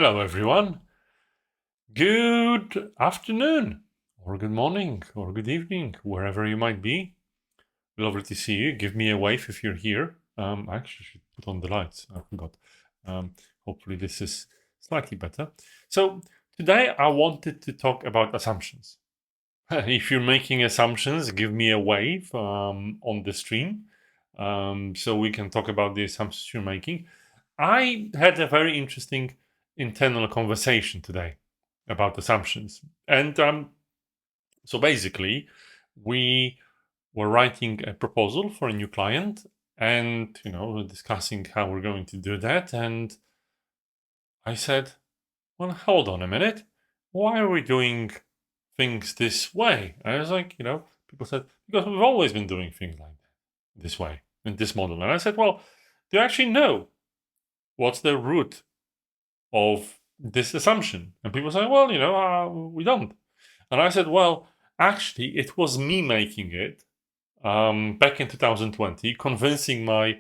Hello, everyone. Good afternoon, or good morning, or good evening, wherever you might be. Lovely to see you. Give me a wave if you're here. I actually should put on the lights. I forgot. Um, Hopefully, this is slightly better. So, today I wanted to talk about assumptions. If you're making assumptions, give me a wave on the stream so we can talk about the assumptions you're making. I had a very interesting internal conversation today about assumptions. And so basically, we were writing a proposal for a new client and, discussing how we're going to do that. And I said, well, hold on a minute. Why are we doing things this way? And I was like, people said, because we've always been doing things like that, this way, in this model. And I said, well, do you actually know what's the root of this assumption? And people say, well, we don't. And I said, well, actually, it was me making it back in 2020, convincing my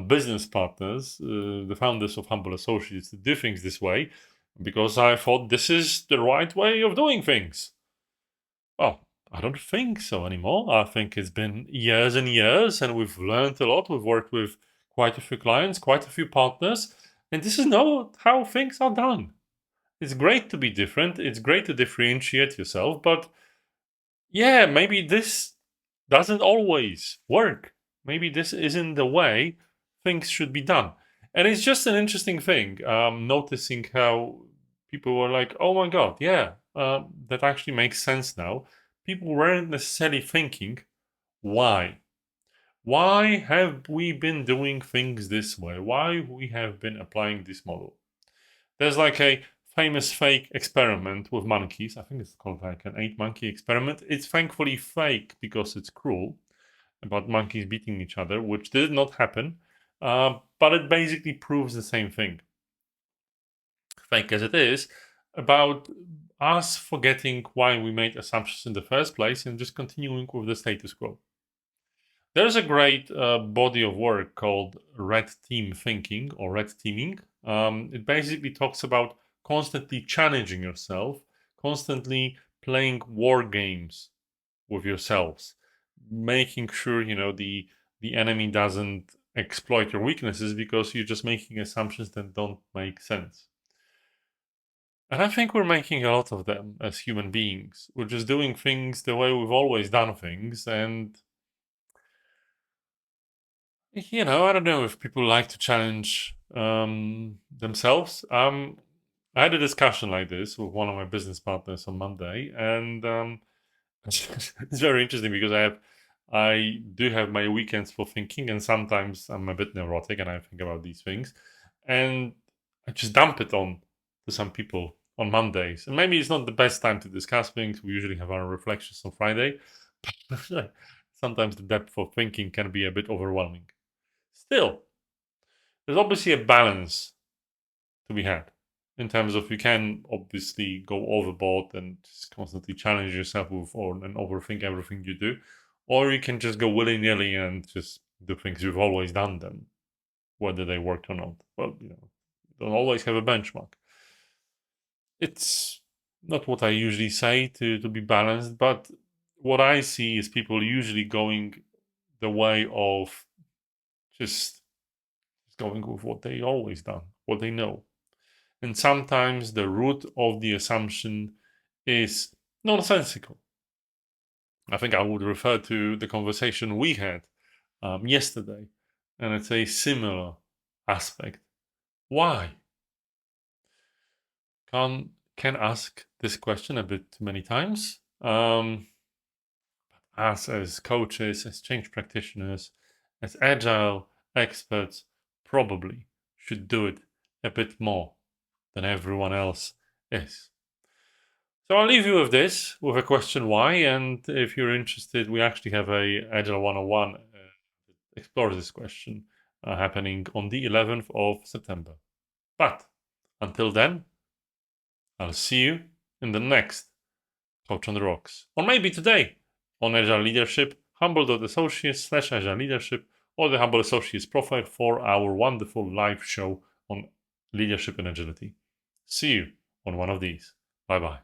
business partners, the founders of Humble Associates, to do things this way because I thought this is the right way of doing things. Well, I don't think so anymore. I think it's been years and years, and we've learned a lot. We've worked with quite a few clients, quite a few partners, and this is not how things are done. It's great to be different. It's great to differentiate yourself, but yeah, maybe this doesn't always work. Maybe this isn't the way things should be done. And it's just an interesting thing, noticing how people were like, oh my God, yeah, that actually makes sense now. People weren't necessarily thinking, why? Why have we been doing things this way? Why we have been applying this model? There's like a famous fake experiment with monkeys. I think it's called like an 8 monkey experiment. It's thankfully fake because it's cruel about monkeys beating each other, which did not happen. But it basically proves the same thing, fake as it is, about us forgetting why we made assumptions in the first place and just continuing with the status quo. There's a great body of work called red team thinking or red teaming. It basically talks about constantly challenging yourself, constantly playing war games with yourselves, making sure the enemy doesn't exploit your weaknesses because you're just making assumptions that don't make sense. And I think we're making a lot of them as human beings. We're just doing things the way we've always done things, and I don't know if people like to challenge themselves. I had a discussion like this with one of my business partners on Monday, and it's very interesting because I do have my weekends for thinking, and sometimes I'm a bit neurotic and I think about these things, and I just dump it on to some people on Mondays. And maybe it's not the best time to discuss things. We usually have our reflections on Friday, but sometimes the depth of thinking can be a bit overwhelming. Still, there's obviously a balance to be had in terms of you can obviously go overboard and just constantly challenge yourself and overthink everything you do, or you can just go willy nilly and just do things you've always done them, whether they worked or not. Well, you don't always have a benchmark. It's not what I usually say to be balanced, but what I see is people usually going the way of just going with what they always done, what they know. And sometimes the root of the assumption is nonsensical. I think I would refer to the conversation we had yesterday, and it's a similar aspect. Why? Can ask this question a bit too many times. Us as coaches, as change practitioners, as agile experts, probably should do it a bit more than everyone else is. So I'll leave you with this, with a question why, and if you're interested, we actually have a Agile 101 that explores this question happening on the 11th of September. But until then, I'll see you in the next Coach on the Rocks. Or maybe today on Agile Leadership, humble.associates/Agile Leadership, or the Humble Associates profile for our wonderful live show on leadership and agility. See you on one of these. Bye-bye.